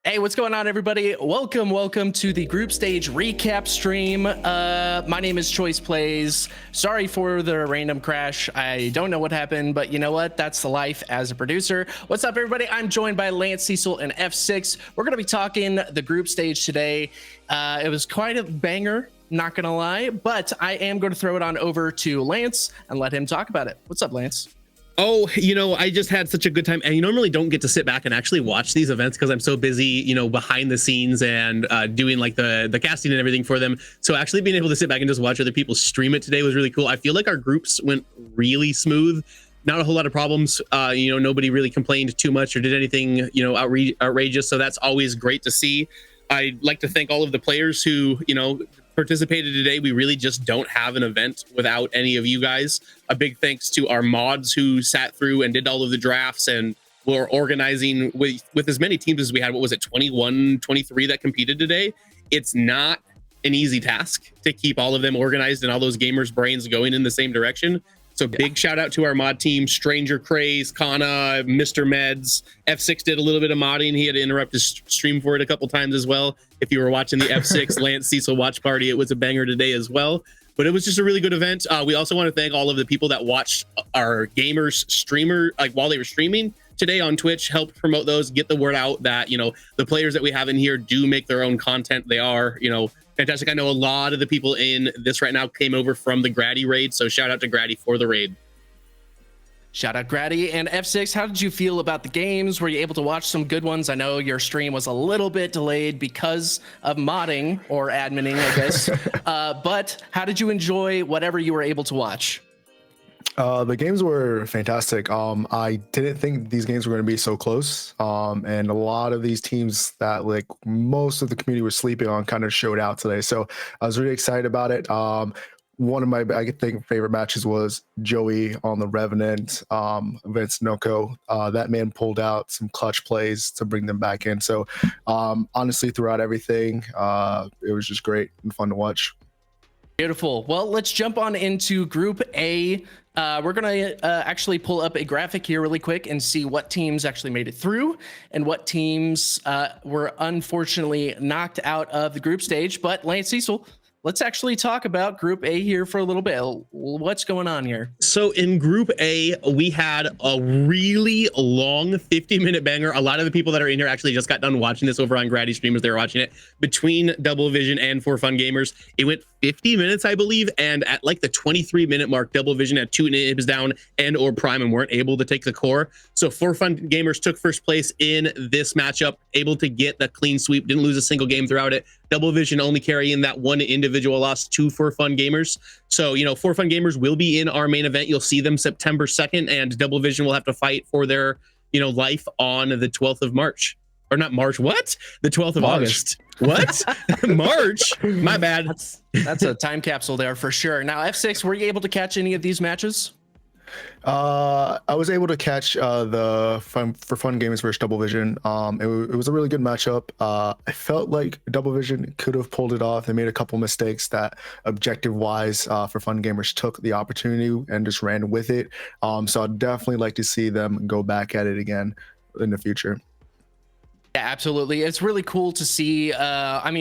Hey, what's going on, everybody? Welcome to the group stage recap stream. My name is Choice Plays. Sorry for the random crash. I don't know what happened, but you know what? That's the life as a producer. What's up, everybody? I'm joined by Lance Cecil and F6. We're going to be talking the group stage today. It was quite a banger, not going to lie, but I am going to throw it on over to Lance and let him talk about it. What's up, Lance? Oh, I just had such a good time. And you normally don't get to sit back and actually watch these events because I'm so busy, behind the scenes and doing like the casting and everything for them. So actually being able to sit back and just watch other people stream it today was really cool. I feel like our groups went really smooth. Not a whole lot of problems. Nobody really complained too much or did anything, outrageous. So that's always great to see. I'd like to thank all of the players who, participated today. We really just don't have an event without any of you guys. A big thanks to our mods who sat through and did all of the drafts and were organizing with as many teams as we had. What was it, 21, 23 that competed today? It's not an easy task to keep all of them organized and all those gamers' brains going in the same direction. So big shout out to our mod team, Stranger Craze, Kana, Mr. Meds. F6 did a little bit of modding. He had to interrupt his stream for it a couple times as well. If you were watching the F6 Lance Cecil watch party, it was a banger today as well. But it was just a really good event. We also want to thank all of the people that watched our gamers streamer, like while they were streaming today on Twitch, help promote those, get the word out that, the players that we have in here do make their own content. They are, fantastic. I know a lot of the people in this right now came over from the Grady raid. So shout out to Grady for the raid. Shout out Grady. And F6, how did you feel about the games? Were you able to watch some good ones? I know your stream was a little bit delayed because of modding or adminning, I guess. But how did you enjoy whatever you were able to watch? The games were fantastic. I didn't think these games were going to be so close. And a lot of these teams that like most of the community was sleeping on kind of showed out today. So I was really excited about it. One of my, I think, favorite matches was Joey on the Revenant, Vince Noko. That man pulled out some clutch plays to bring them back in. So honestly, throughout everything, it was just great and fun to watch. Beautiful. Well, let's jump on into Group A. We're going to actually pull up a graphic here really quick and see what teams actually made it through and what teams were unfortunately knocked out of the group stage. But Lance Cecil, let's actually talk about Group A here for a little bit. What's going on here? So in Group A, we had a really long 50-minute banger. A lot of the people that are in here actually just got done watching this over on Grady stream as they were watching it. Between Double Vision and For Fun Gamers, it went 50 minutes, I believe, and at like the 23-minute mark, Double Vision had 2 inhibs down and or Prime and weren't able to take the core. So For Fun Gamers took first place in this matchup, able to get the clean sweep, didn't lose a single game throughout it. Double Vision only carrying that one individual loss to For Fun Gamers. So, For Fun Gamers will be in our main event. You'll see them September 2nd, and Double Vision will have to fight for their, life on the 12th of March. Or not March, what? The 12th of August. What? March? My bad. That's a time capsule there for sure. Now, F6, were you able to catch any of these matches? I was able to catch the For Fun Gamers versus Double Vision. It was a really good matchup. I felt like Double Vision could have pulled it off. They made a couple mistakes that objective-wise For Fun Gamers took the opportunity and just ran with it. So I'd definitely like to see them go back at it again in the future. Yeah, absolutely. It's really cool to see.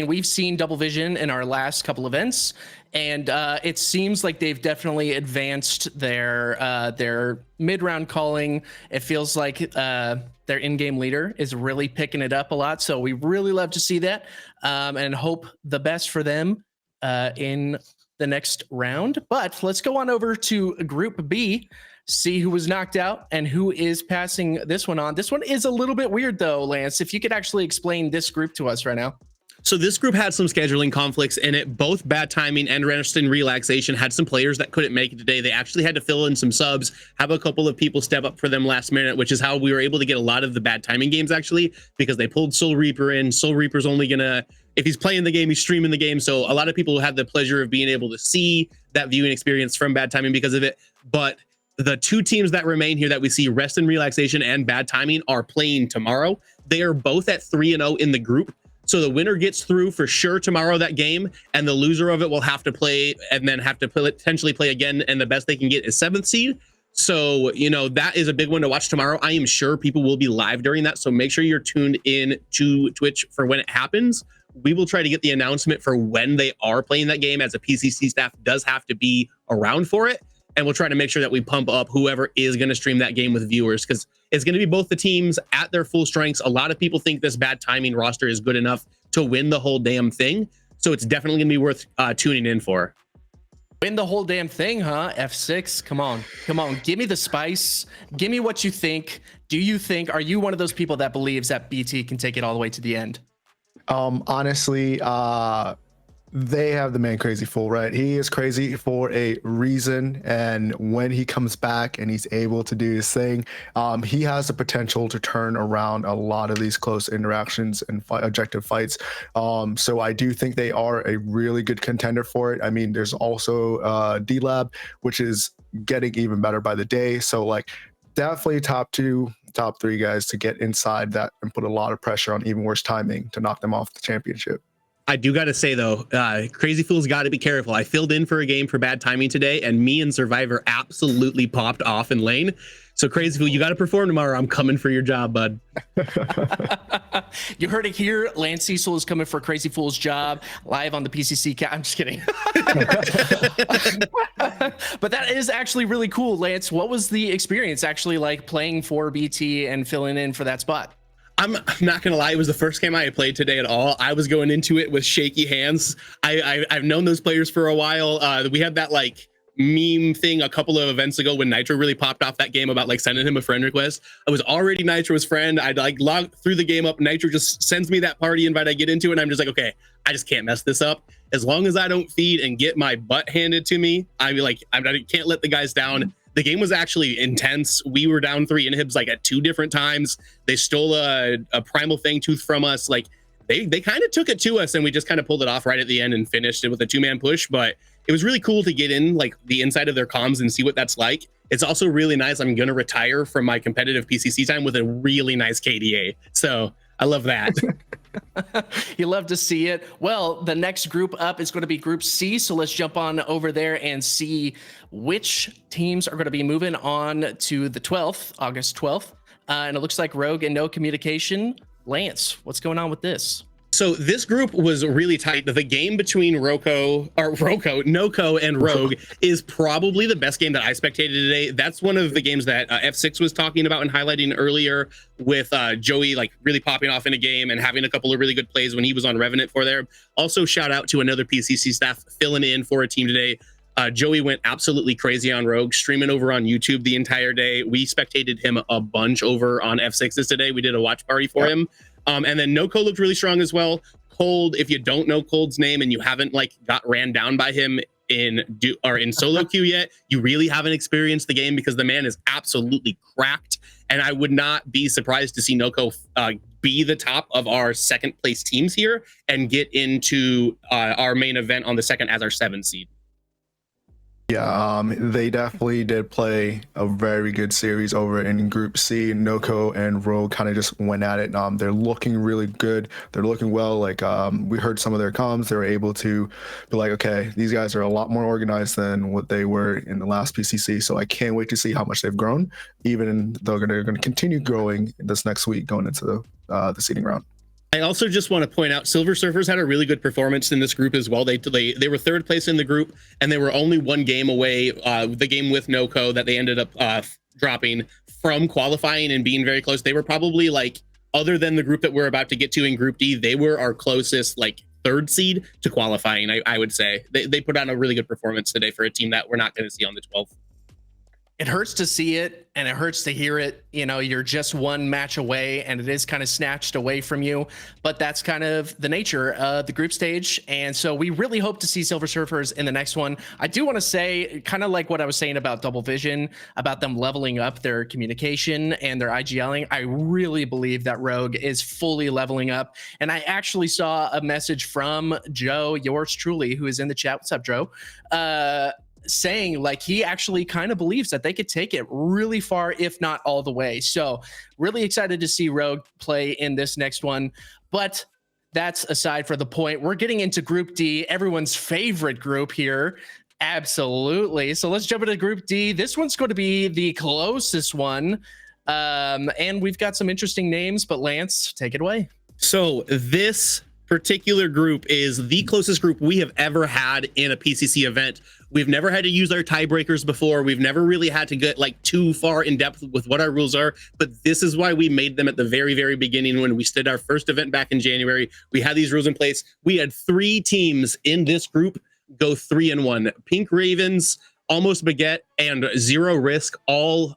We've seen Double Vision in our last couple events, and it seems like they've definitely advanced their mid-round calling. It feels like their in-game leader is really picking it up a lot. So we really love to see that, and hope the best for them in the next round. But let's go on over to Group B. See who was knocked out and who is passing this one on. This one is a little bit weird though, Lance. If you could actually explain this group to us right now. So this group had some scheduling conflicts in it. Both Bad Timing and Rest and Relaxation had some players that couldn't make it today. They actually had to fill in some subs, have a couple of people step up for them last minute, which is how we were able to get a lot of the Bad Timing games actually, because they pulled Soul Reaper in. Soul Reaper's only gonna, if he's playing the game, he's streaming the game. So a lot of people had the pleasure of being able to see that viewing experience from Bad Timing because of it. But the 2 teams that remain here that we see, Rest and Relaxation and Bad Timing, are playing tomorrow. They are both at 3-0 in the group. So the winner gets through for sure tomorrow, that game, and the loser of it will have to play and then have to potentially play again, and the best they can get is 7th seed. So, that is a big one to watch tomorrow. I am sure people will be live during that. So make sure you're tuned in to Twitch for when it happens. We will try to get the announcement for when they are playing that game, as a PCC staff does have to be around for it. And we'll try to make sure that we pump up whoever is going to stream that game with viewers, because it's going to be both the teams at their full strengths. A lot of people think this bad timing roster is good enough to win the whole damn thing. So it's definitely going to be worth tuning in for. Win the whole damn thing, huh? F6, come on. Give me the spice. Give me what you think. Are you one of those people that believes that BT can take it all the way to the end? Honestly, they have the man Crazy Fool, right? He is crazy for a reason, and when he comes back and he's able to do his thing, he has the potential to turn around a lot of these close interactions and objective fights. So I do think they are a really good contender for it. I mean, there's also D-Lab, which is getting even better by the day. So like, definitely top 2, top 3 guys to get inside that and put a lot of pressure on even worse timing to knock them off the championship. I do got to say, though, Crazy Fool's got to be careful. I filled in for a game for bad timing today, and me and Survivor absolutely popped off in lane. So Crazy Fool, you got to perform tomorrow. I'm coming for your job, bud. You heard it here. Lance Cecil is coming for Crazy Fool's job live on the PCC. I'm just kidding. But that is actually really cool, Lance. What was the experience actually like playing for BT and filling in for that spot? I'm not gonna lie, it was the first game I had played today at all. I was going into it with shaky hands. I've known those players for a while. We had that like meme thing a couple of events ago when Nitro really popped off that game about like sending him a friend request. I was already Nitro's friend. I'd like log through the game up. Nitro just sends me that party invite. I get into it and I'm just like, okay, I just can't mess this up. As long as I don't feed and get my butt handed to me, I can't let the guys down. The game was actually intense. We were down 3 inhibs like at 2 different times. They stole a primal Fangtooth from us. Like they kind of took it to us, and we just kind of pulled it off right at the end and finished it with a 2-man push. But it was really cool to get in like the inside of their comms and see what that's like. It's also really nice. I'm gonna retire from my competitive PCC time with a really nice KDA. So I love that. You love to see it. Well, the next group up is going to be Group C. So let's jump on over there and see which teams are going to be moving on to the 12th, August 12th. And it looks like Rogue and No Communication. Lance, what's going on with this? So this group was really tight. The game between Noko and Rogue is probably the best game that I spectated today. That's one of the games that F6 was talking about and highlighting earlier, with Joey like really popping off in a game and having a couple of really good plays when he was on Revenant for there. Also, shout out to another PCC staff filling in for a team today. Joey went absolutely crazy on Rogue, streaming over on YouTube the entire day. We spectated him a bunch over on F6's today. We did a watch party for him. And then Noko looked really strong as well. Cold, if you don't know Cold's name and you haven't like got ran down by him in solo queue yet, you really haven't experienced the game, because the man is absolutely cracked. And I would not be surprised to see Noko be the top of our second place teams here and get into our main event on the second as our 7 seed. Yeah, they definitely did play a very good series over in Group C. Noko and Rogue kind of just went at it. They're looking really good. They're looking well. Like we heard some of their comms. They were able to be like, okay, these guys are a lot more organized than what they were in the last PCC. So I can't wait to see how much they've grown. Even though they're going to continue growing this next week going into the seeding round. I also just want to point out Silver Surfers had a really good performance in this group as well. They were 3rd place in the group, and they were only 1 game away, the game with Noko that they ended up dropping, from qualifying and being very close. They were probably like, other than the group that we're about to get to in Group D, they were our closest like 3rd seed to qualifying. I would say they put on a really good performance today for a team that we're not going to see on the 12th. It hurts to see it and it hurts to hear it. You know, you're just 1 match away and it is kind of snatched away from you, but that's kind of the nature of the group stage. And so we really hope to see Silver Surfers in the next one. I do want to say, kind of like what I was saying about Double Vision, about them leveling up their communication and their IGLing. I really believe that Rogue is fully leveling up. And I actually saw a message from Joe, yours truly, who is in the chat. What's up, Joe? Saying like he actually kind of believes that they could take it really far, if not all the way. So really excited to see Rogue play in this next one. But that's aside for the point. We're getting into Group D, everyone's favorite group here. Absolutely. So let's jump into Group D. This one's going to be the closest one. And we've got some interesting names, but Lance, take it away. So this particular group is the closest group we have ever had in a PCC event. We've never had to use our tiebreakers before. We've never really had to get like too far in depth with what our rules are, but this is why we made them at the very, very beginning when we did our first event back in January. We had these rules in place. We had 3 teams in this group go 3-1. Pink Ravens, Almost Baguette, and Zero Risk all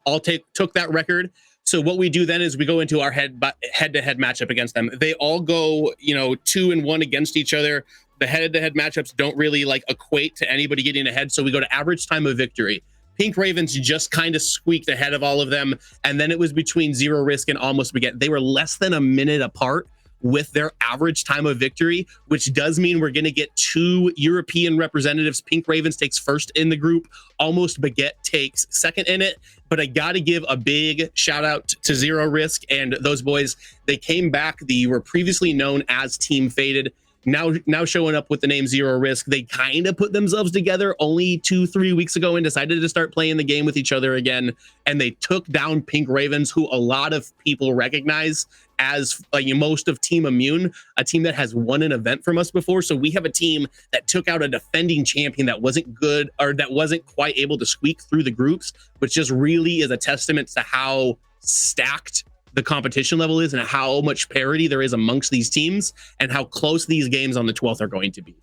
took that record. So what we do then is we go into our head-to-head matchup against them. They all go, 2-1 against each other. The head-to-head matchups don't really like equate to anybody getting ahead. So we go to average time of victory. Pink Ravens just kind of squeaked ahead of all of them. And then it was between Zero Risk and Almost Baguette. They were less than a minute apart with their average time of victory, which does mean we're going to get 2 European representatives. Pink Ravens takes first in the group. Almost Baguette takes second in it. But I got to give a big shout out to Zero Risk and those boys. They came back. They were previously known as Team Faded. Now showing up with the name Zero Risk. They kind of put themselves together only 2-3 weeks ago and decided to start playing the game with each other again. And they took down Pink Ravens, who a lot of people recognize as most of Team Immune, a team that has won an event from us before. So we have a team that took out a defending champion that wasn't good, or that wasn't quite able to squeak through the groups, which just really is a testament to how stacked the competition level is and how much parity there is amongst these teams and how close these games on the 12th are going to be.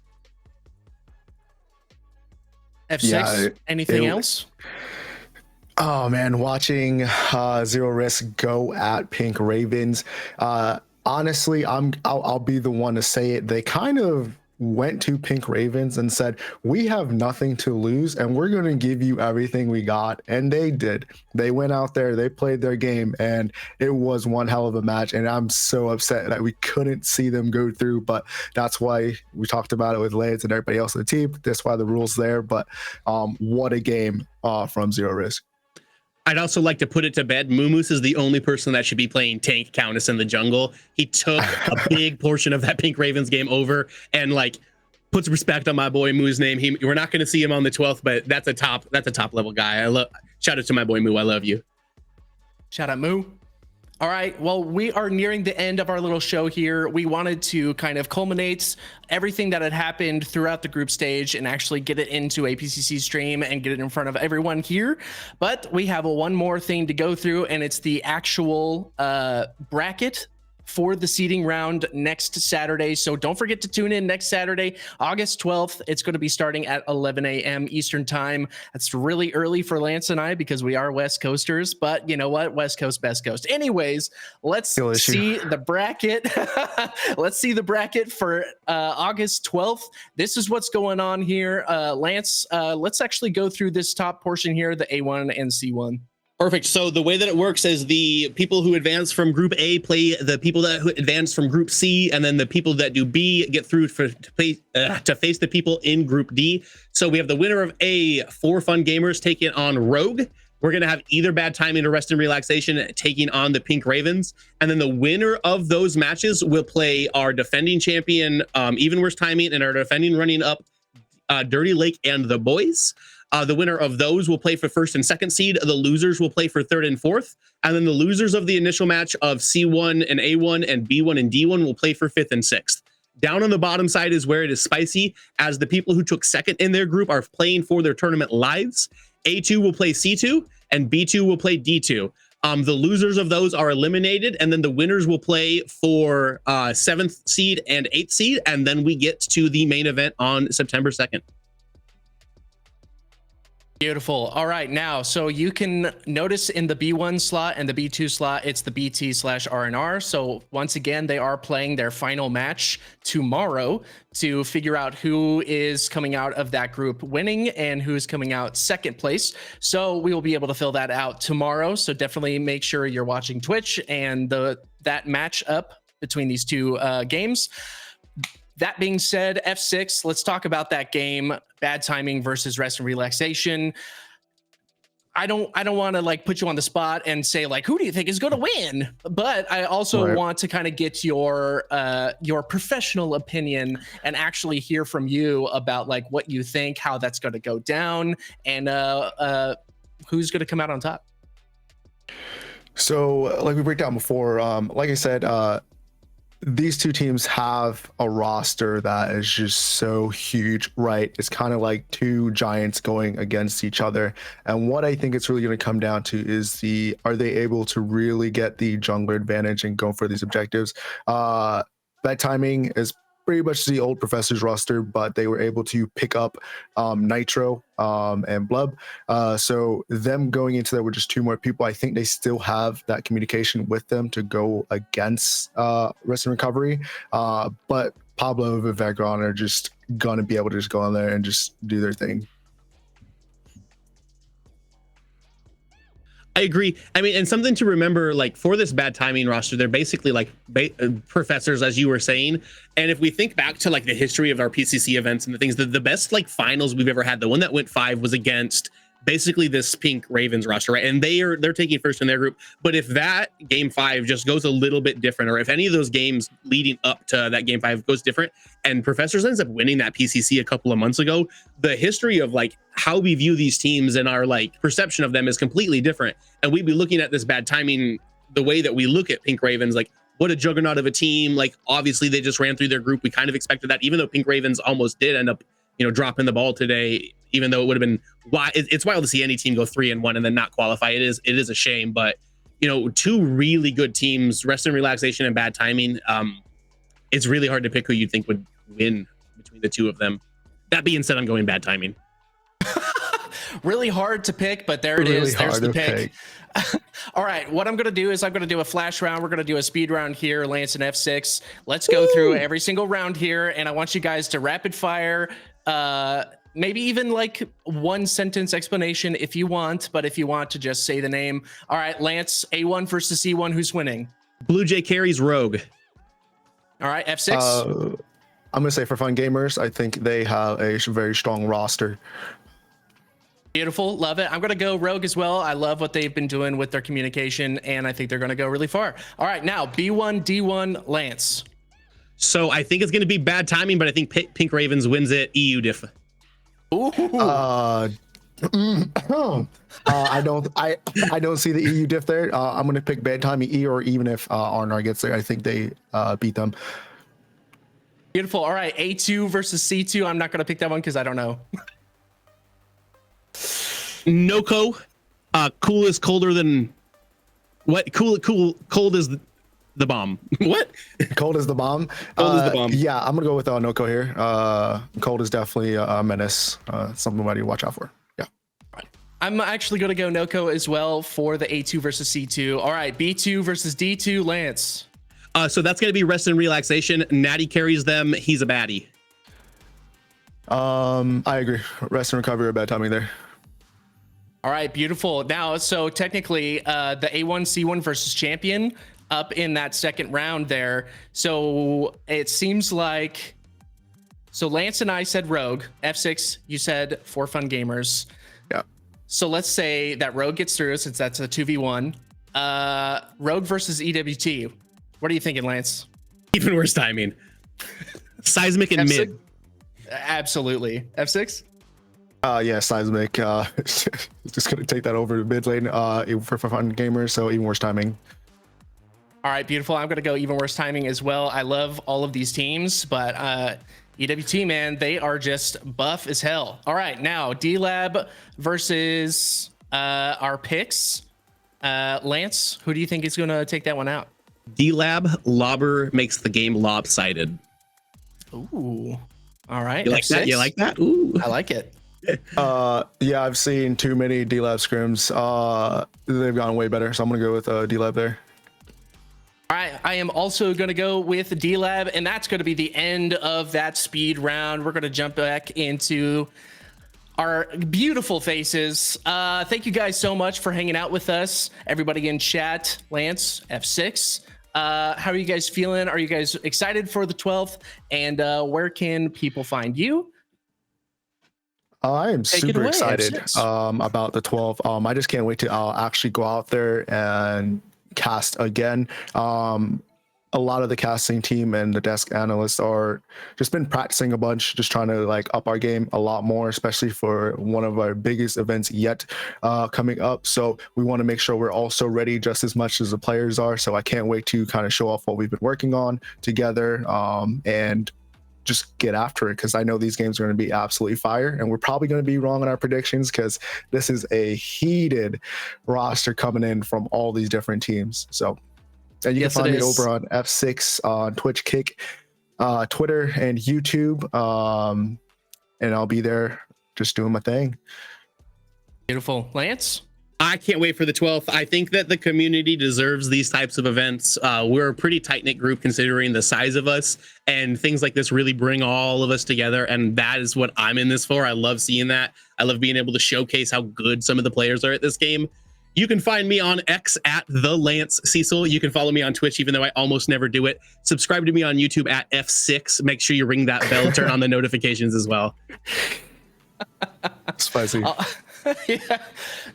F6, anything else? Oh man, watching Zero Risk go at Pink Ravens. Honestly, I'll be the one to say it. They kind of went to Pink Ravens and said, we have nothing to lose and we're going to give you everything we got. And they did. They went out there, they played their game, and it was one hell of a match. And I'm so upset that we couldn't see them go through, but that's why we talked about it with Lance and everybody else on the team. That's why the rule's there. But what a game from Zero Risk. I'd also like to put it to bed. Moomoose is the only person that should be playing tank Countess in the jungle. He took a big portion of that Pink Ravens game over and puts respect on my boy Moo's name. We're not going to see him on the 12th, but that's a top level guy. Shout out to my boy Moo. I love you. Shout out Moo. All right, well, we are nearing the end of our little show here. We wanted to kind of culminate everything that had happened throughout the group stage and actually get it into a PCC stream and get it in front of everyone here. But we have one more thing to go through, and it's the actual bracket for the seeding round next Saturday. So don't forget to tune in next Saturday, August 12th. It's going to be starting at 11 a.m. Eastern time. That's really early for Lance and I because we are West Coasters, but you know what? West Coast, best coast. Anyways, let's see the bracket. Let's see the bracket for August 12th. This is what's going on here. Lance, let's actually go through this top portion here, the A1 and C1. Perfect. So the way that it works is the people who advance from Group A play the people that advance from Group C, and then the people that do B get through to face the people in Group D. So we have the winner of A, 4 Fun Gamers, taking on Rogue. We're going to have either Bad Timing or Rest and Relaxation taking on the Pink Ravens. And then the winner of those matches will play our defending champion, Even Worse Timing, and our defending running up, Dirty Lake and the Boys. The winner of those will play for first and second seed. The losers will play for third and fourth. And then the losers of the initial match of C1 and A1 and B1 and D1 will play for fifth and sixth. Down on the bottom side is where it is spicy, as the people who took second in their group are playing for their tournament lives. A2 will play C2 and B2 will play D2. The losers of those are eliminated, and then the winners will play for 7th seed and 8th seed. And then we get to the main event on September 2nd. Beautiful. All right, now, so you can notice in the B1 slot and the B2 slot, it's the BT/RNR. So once again, they are playing their final match tomorrow to figure out who is coming out of that group winning and who's coming out second place. So we will be able to fill that out tomorrow. So definitely make sure you're watching Twitch and that match up between these two games. That being said, F6, let's talk about that game, Bad Timing versus Rest and Relaxation. I don't want to like put you on the spot and say like, who do you think is going to win? But I also want to kind of get your professional opinion and actually hear from you about like what you think, how that's going to go down, and who's going to come out on top. So like we break down before, like I said, these two teams have a roster that is just so huge, right? It's kind of like two giants going against each other. And what I think it's really going to come down to is are they able to really get the jungler advantage and go for these objectives? That timing is pretty much the old Professor's roster, but they were able to pick up Nitro and Blub. So them going into that with just two more people, I think they still have that communication with them to go against Rest and Recovery. But Pablo and Vegron are just going to be able to just go in there and just do their thing. I agree. I mean, and something to remember, like for this bad timing roster, they're basically like professors, as you were saying. And if we think back to like the history of our PCC events and the things, the best like finals we've ever had, the one that went 5 was against basically this Pink Ravens roster, right? And they're taking first in their group. But if that game 5 just goes a little bit different, or if any of those games leading up to that game 5 goes different, and Professors ends up winning that PCC a couple of months ago, the history of like how we view these teams and our like perception of them is completely different. And we'd be looking at this bad timing the way that we look at Pink Ravens, like what a juggernaut of a team. Like obviously they just ran through their group. We kind of expected that, even though Pink Ravens almost did end up, dropping the ball today, even though it would have been it's wild to see any team go 3-1 and then not qualify. It is a shame, but two really good teams, Rest and Relaxation and Bad Timing. It's really hard to pick who you'd think would win between the two of them. That being said, I'm going Bad Timing. Really hard to pick, but there it is. There's the pick. All right, what I'm going to do is I'm going to do a flash round. We're going to do a speed round here, Lance and F6. Let's go through every single round here, and I want you guys to rapid fire, maybe even like one sentence explanation if you want, but if you want to just say the name. All right, Lance, A1 versus C1, who's winning? Blue Jay carries Rogue. All right, F6. I'm going to say for Fun Gamers, I think they have a very strong roster. Beautiful. Love it. I'm going to go Rogue as well. I love what they've been doing with their communication, and I think they're going to go really far. All right, now B1, D1, Lance. So I think it's going to be Bad Timing, but I think Pink Ravens wins it. EU diff. Ooh. I don't see the EU diff there. I'm going to pick Bad Timing E, or even if Arnar gets there, I think they beat them. Beautiful. All right, A2 versus C2. I'm not going to pick that one because I don't know. Noko, cool is colder than what? Cold is the bomb. What? Cold is the bomb. Cold is the bomb. Yeah, I'm gonna go with Noko here. Cold is definitely a menace. Something we need to watch out for. Yeah. I'm actually gonna go Noko as well for the A2 versus C2. All right, B2 versus D2, Lance. So that's gonna be Rest and Relaxation. Natty carries them. He's a baddie. I agree. Rest and Recovery are Bad Timing there. All right, beautiful. Now, so technically, the A1 C1 versus Champion up in that second round there. So it seems like, so Lance and I said Rogue. F6, you said For Fun Gamers. Yeah. So let's say that Rogue gets through since that's a 2v1. Rogue versus EWT. What are you thinking, Lance? Even worse timing. Seismic and F6? mid. Absolutely. F6? Yeah, Seismic. Just gonna take that over to mid lane for Fun Gamers, so even worse timing. All right, beautiful. I'm gonna go even worse timing as well. I love all of these teams, but EWT, man, they are just buff as hell. All right, now D-Lab versus our picks. Lance, who do you think is gonna take that one out? D-Lab, Lobber makes the game lopsided. Ooh. All right. You like that? You like that? Ooh. I like it. Yeah, I've seen too many D-Lab scrims. They've gotten way better, so I'm gonna go with D-Lab there. All right, I am also going to go with D-Lab, and that's going to be the end of that speed round. We're going to jump back into our beautiful faces. Thank you guys so much for hanging out with us. Everybody in chat, Lance, F6. How are you guys feeling? Are you guys excited for the 12th? And where can people find you? I am Take it super away, excited F6. about the 12. I just can't wait to actually go out there and cast again. A lot of the casting team and the desk analysts are just been practicing a bunch, just trying to like up our game a lot more, especially for one of our biggest events yet coming up. So we want to make sure we're also ready just as much as the players are. So I can't wait to kind of show off what we've been working on together and just get after it, because I know these games are going to be absolutely fire, and we're probably going to be wrong in our predictions because this is a heated roster coming in from all these different teams. So, and you Yes, can find it me is. over on F6 on Twitch, Kick, Twitter, and YouTube, and I'll be there just doing my thing. Beautiful. Lance? I can't wait for the 12th. I think that the community deserves these types of events. We're a pretty tight-knit group considering the size of us, and things like this really bring all of us together, and that is what I'm in this for. I love seeing that. I love being able to showcase how good some of the players are at this game. You can find me on X at the Lance Cecil. You can follow me on Twitch, even though I almost never do it. Subscribe to me on YouTube at F6. Make sure you ring that bell, turn on the notifications as well. Spicy. Yeah,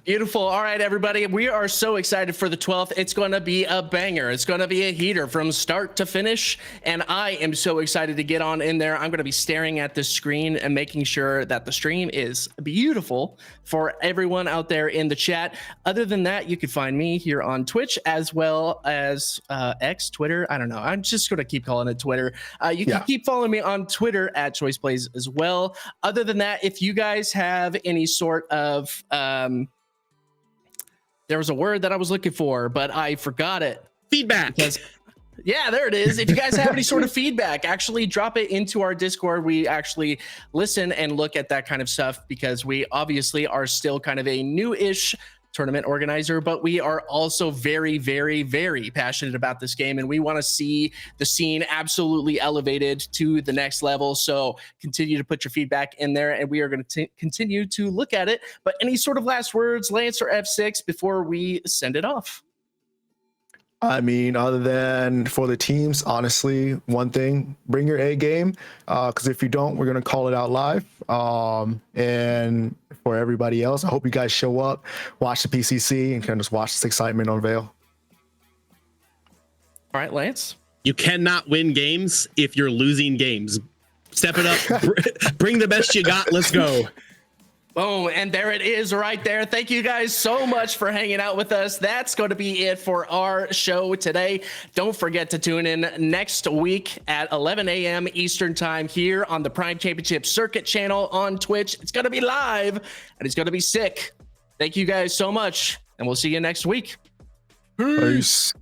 beautiful. All right, everybody, we are so excited for the 12th. It's going to be a banger. It's going to be a heater from start to finish, and I am so excited to get on in there. I'm going to be staring at the screen and making sure that the stream is beautiful for everyone out there in the chat. Other than that, you can find me here on Twitch as well as X, Twitter. I don't know. I'm just going to keep calling it Twitter. You can keep following me on Twitter at Choice Plays as well. Other than that, if you guys have any sort of there was a word that I was looking for, but I forgot it. Feedback. Yeah, there it is. If you guys have any sort of feedback, actually drop it into our Discord. We actually listen and look at that kind of stuff because we obviously are still kind of a new-ish tournament organizer, but we are also very, very, very passionate about this game, and we want to see the scene absolutely elevated to the next level. So continue to put your feedback in there, and we are going to continue to look at it. But any sort of last words, Lance or F6, before we send it off? I mean, other than for the teams, honestly, one thing, bring your A game, because if you don't, we're going to call it out live. And for everybody else, I hope you guys show up, watch the PCC, and kind of just watch this excitement unveil. All right, Lance? You cannot win games if you're losing games. Step it up. Bring the best you got. Let's go. Boom, and there it is right there. Thank you guys so much for hanging out with us. That's going to be it for our show today. Don't forget to tune in next week at 11 a.m. Eastern time here on the Prime Championship Circuit channel on Twitch. It's going to be live, and it's going to be sick. Thank you guys so much, and we'll see you next week. Peace.